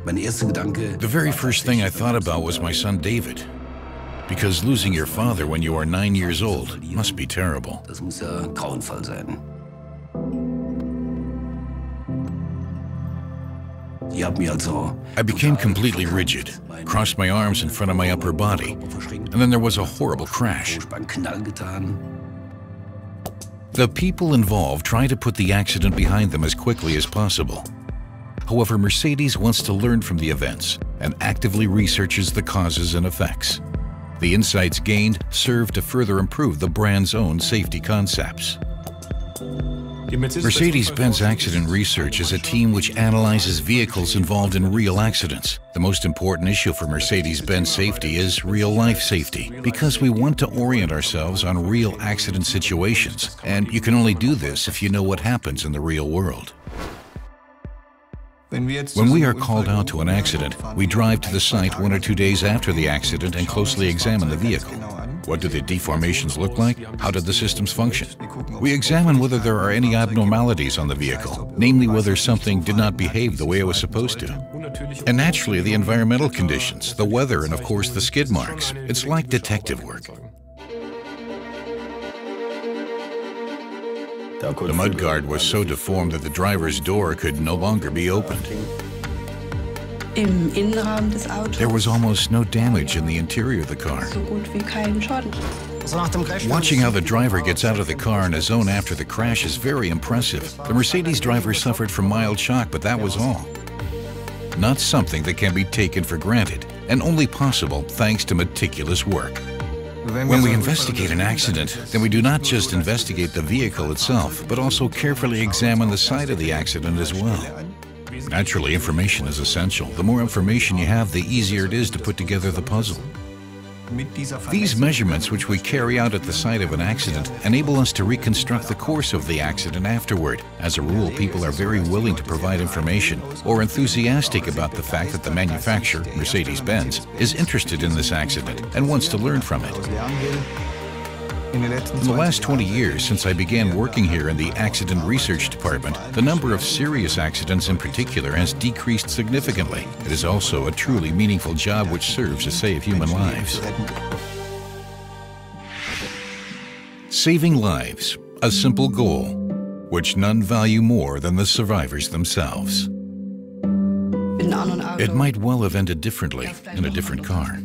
The very first thing I thought about was my son David, because losing your father when you are 9 years old must be terrible. I became completely rigid, crossed my arms in front of my upper body, and then there was a horrible crash. The people involved try to put the accident behind them as quickly as possible. However, Mercedes wants to learn from the events and actively researches the causes and effects. The insights gained serve to further improve the brand's own safety concepts. Mercedes Benz Accident Research is a team which analyzes vehicles involved in real accidents. The most important issue for Mercedes Benz safety is real-life safety, because we want to orient ourselves on real accident situations, and you can only do this if you know what happens in the real world. When we are called out to an accident, we drive to the site 1 or 2 days after the accident and closely examine the vehicle. What do the deformations look like? How did the systems function? We examine whether there are any abnormalities on the vehicle, namely whether something did not behave the way it was supposed to. And naturally, the environmental conditions, the weather, and of course the skid marks. It's like detective work. The mudguard was so deformed that the driver's door could no longer be opened. There was almost no damage in the interior of the car. Watching how the driver gets out of the car on his own after the crash is very impressive. The Mercedes driver suffered from mild shock, but that was all. Not something that can be taken for granted, and only possible thanks to meticulous work. When we investigate an accident, then we do not just investigate the vehicle itself, but also carefully examine the site of the accident as well. Naturally, information is essential. The more information you have, the easier it is to put together the puzzle. These measurements, which we carry out at the site of an accident, enable us to reconstruct the course of the accident afterward. As a rule, people are very willing to provide information or enthusiastic about the fact that the manufacturer, Mercedes-Benz, is interested in this accident and wants to learn from it. In the last 20 years, since I began working here in the Accident Research Department, the number of serious accidents in particular has decreased significantly. It is also a truly meaningful job which serves to save human lives. Saving lives, a simple goal, which none value more than the survivors themselves. It might well have ended differently in a different car.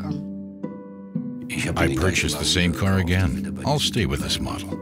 I purchased the same car again. I'll stay with this model.